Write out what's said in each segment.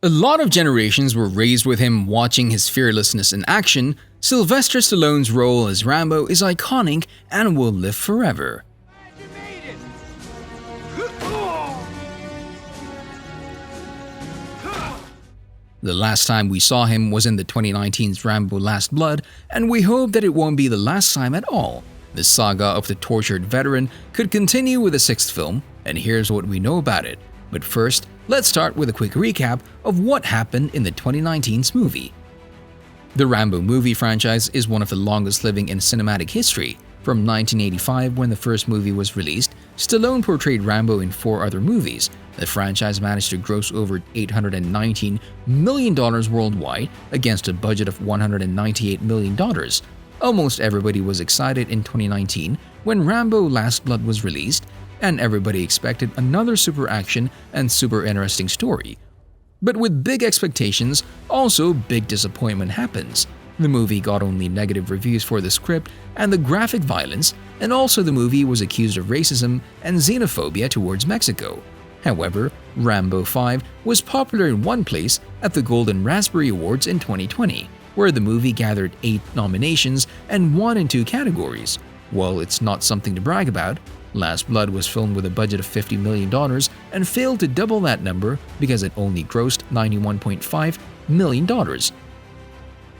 A lot of generations were raised with him watching his fearlessness in action. Sylvester Stallone's role as Rambo is iconic and will live forever. The last time we saw him was in the 2019's Rambo Last Blood, and we hope that it won't be the last time at all. The saga of the tortured veteran could continue with a sixth film, and here's what we know about it. But first, let's start with a quick recap of what happened in the 2019's movie. The Rambo movie franchise is one of the longest living in cinematic history. From 1985, when the first movie was released, Stallone portrayed Rambo in 4 other movies. The franchise managed to gross over $819 million worldwide against a budget of $198 million. Almost everybody was excited in 2019 when Rambo Last Blood was released, and everybody expected another super action and super interesting story. But with big expectations, also big disappointment happens. The movie got only negative reviews for the script and the graphic violence, and also the movie was accused of racism and xenophobia towards Mexico. However, Rambo 5 was popular in one place at the Golden Raspberry Awards in 2020, where the movie gathered 8 nominations and won in 2 categories. While it's not something to brag about, Last Blood was filmed with a budget of $50 million and failed to double that number because it only grossed $91.5 million.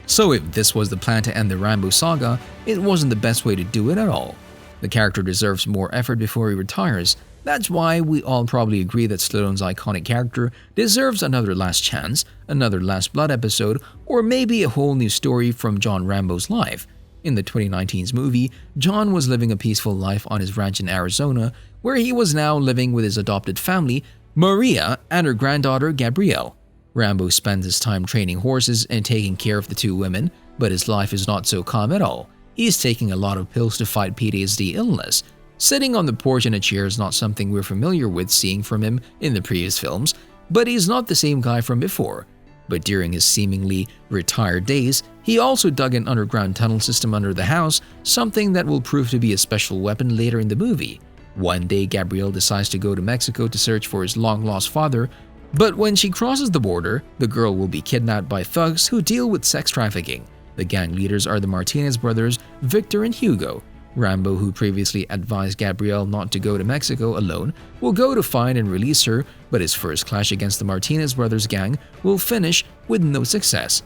So if this was the plan to end the Rambo saga, it wasn't the best way to do it at all. The character deserves more effort before he retires. That's why we all probably agree that Stallone's iconic character deserves another last chance, another Last Blood episode, or maybe a whole new story from John Rambo's life. In the 2019's movie, John was living a peaceful life on his ranch in Arizona, where he was now living with his adopted family, Maria, and her granddaughter, Gabrielle. Rambo spends his time training horses and taking care of the 2 women, but his life is not so calm at all. He's taking a lot of pills to fight PTSD illness. Sitting on the porch in a chair is not something we're familiar with seeing from him in the previous films, but he's not the same guy from before. But during his seemingly retired days, he also dug an underground tunnel system under the house, something that will prove to be a special weapon later in the movie. One day, Gabrielle decides to go to Mexico to search for his long-lost father, but when she crosses the border, the girl will be kidnapped by thugs who deal with sex trafficking. The gang leaders are the Martinez brothers, Victor and Hugo. Rambo, who previously advised Gabrielle not to go to Mexico alone, will go to find and release her, but his first clash against the Martinez brothers gang will finish with no success.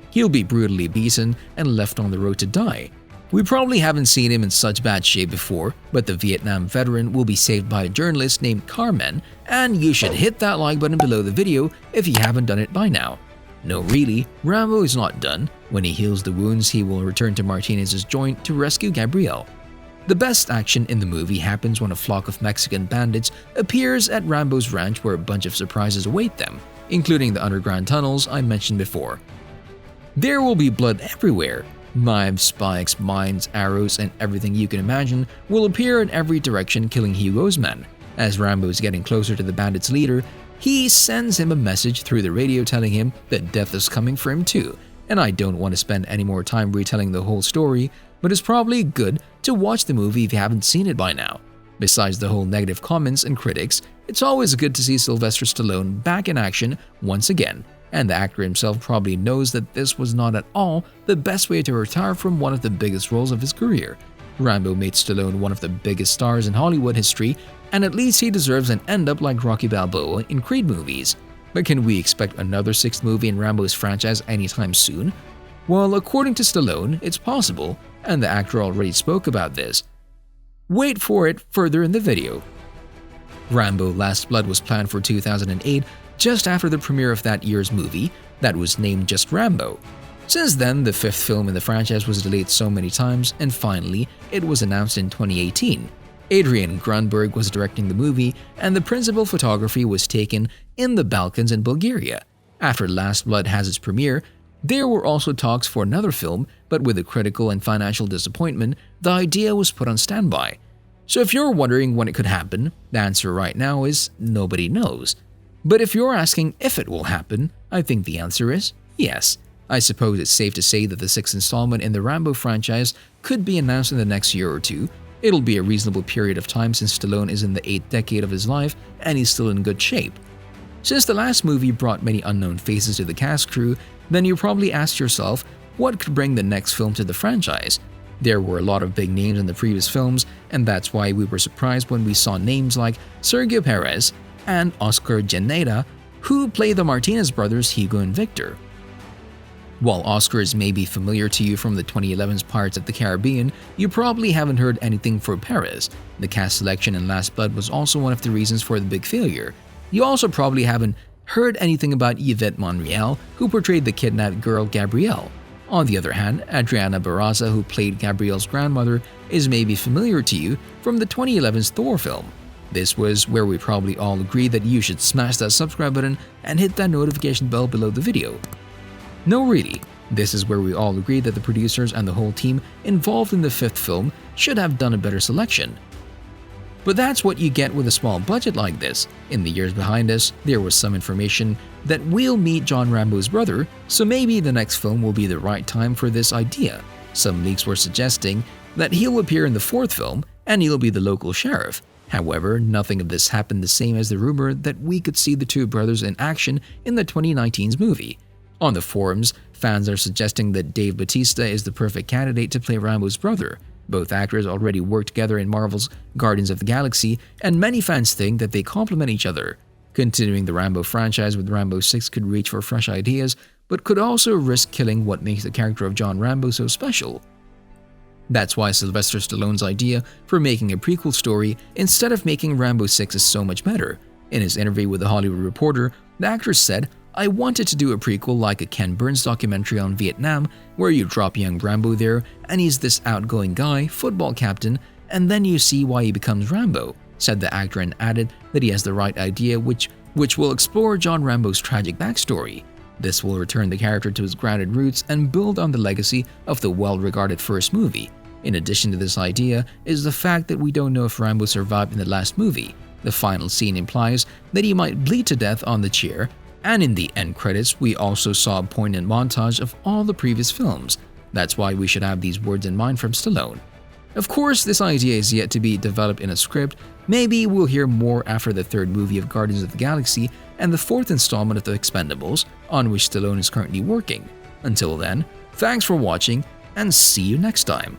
He'll be brutally beaten and left on the road to die. We probably haven't seen him in such bad shape before, but the Vietnam veteran will be saved by a journalist named Carmen, and you should hit that like button below the video if you haven't done it by now. No, really, Rambo is not done. When he heals the wounds, he will return to Martinez's joint to rescue Gabrielle. The best action in the movie happens when a flock of Mexican bandits appears at Rambo's ranch where a bunch of surprises await them, including the underground tunnels I mentioned before. There will be blood everywhere. Knives, spikes, mines, arrows, and everything you can imagine will appear in every direction, killing Hugo's men. As Rambo is getting closer to the bandits' leader, he sends him a message through the radio telling him that death is coming for him too. And I don't want to spend any more time retelling the whole story, but it's probably good to watch the movie if you haven't seen it by now. Besides the whole negative comments and critics, it's always good to see Sylvester Stallone back in action once again. And the actor himself probably knows that this was not at all the best way to retire from one of the biggest roles of his career. Rambo made Stallone one of the biggest stars in Hollywood history, and at least he deserves an end-up like Rocky Balboa in Creed movies. But can we expect another 6th movie in Rambo's franchise anytime soon? Well, according to Stallone, it's possible, and the actor already spoke about this. Wait for it further in the video. Rambo Last Blood was planned for 2008, just after the premiere of that year's movie that was named just Rambo. Since then, the 5th film in the franchise was delayed so many times, and finally, it was announced in 2018. Adrian Grunberg was directing the movie, and the principal photography was taken in the Balkans and Bulgaria. After Last Blood has its premiere, there were also talks for another film, but with a critical and financial disappointment, the idea was put on standby. So if you're wondering when it could happen, the answer right now is nobody knows. But if you're asking if it will happen, I think the answer is yes. I suppose it's safe to say that the 6th installment in the Rambo franchise could be announced in the next year or two. It'll be a reasonable period of time since Stallone is in the 8th decade of his life and he's still in good shape. Since the last movie brought many unknown faces to the cast crew, then you probably asked yourself what could bring the next film to the franchise. There were a lot of big names in the previous films, and that's why we were surprised when we saw names like Sergio Perez and Oscar Geneda, who play the Martinez brothers Hugo and Victor. While Oscars may be familiar to you from the 2011's Pirates of the Caribbean, you probably haven't heard anything for Perez. The cast selection in Last Blood was also one of the reasons for the big failure. You also probably haven't heard anything about Yvette Monreal, who portrayed the kidnapped girl Gabrielle. On the other hand, Adriana Barraza, who played Gabrielle's grandmother, is maybe familiar to you from the 2011's Thor film. This was where we probably all agreed that you should smash that subscribe button and hit that notification bell below the video. No, really, this is where we all agreed that the producers and the whole team involved in the fifth film should have done a better selection. But that's what you get with a small budget like this. In the years behind us, there was some information that we'll meet John Rambo's brother, so maybe the next film will be the right time for this idea. Some leaks were suggesting that he'll appear in the fourth film and he'll be the local sheriff. However, nothing of this happened, the same as the rumor that we could see the two brothers in action in the 2019's movie. On the forums, fans are suggesting that Dave Bautista is the perfect candidate to play Rambo's brother. Both actors already worked together in Marvel's Guardians of the Galaxy, and many fans think that they complement each other. Continuing the Rambo franchise with Rambo 6 could reach for fresh ideas, but could also risk killing what makes the character of John Rambo so special. That's why Sylvester Stallone's idea for making a prequel story instead of making Rambo 6 is so much better. In his interview with The Hollywood Reporter, the actor said, "I wanted to do a prequel like a Ken Burns documentary on Vietnam, where you drop young Rambo there and he's this outgoing guy, football captain, and then you see why he becomes Rambo," said the actor, and added that he has the right idea which will explore John Rambo's tragic backstory. This will return the character to his grounded roots and build on the legacy of the well-regarded first movie. In addition to this idea is the fact that we don't know if Rambo survived in the last movie. The final scene implies that he might bleed to death on the chair, and in the end credits, we also saw a poignant montage of all the previous films. That's why we should have these words in mind from Stallone. Of course, this idea is yet to be developed in a script. Maybe we'll hear more after the third movie of Guardians of the Galaxy and the fourth installment of The Expendables, on which Stallone is currently working. Until then, thanks for watching and see you next time.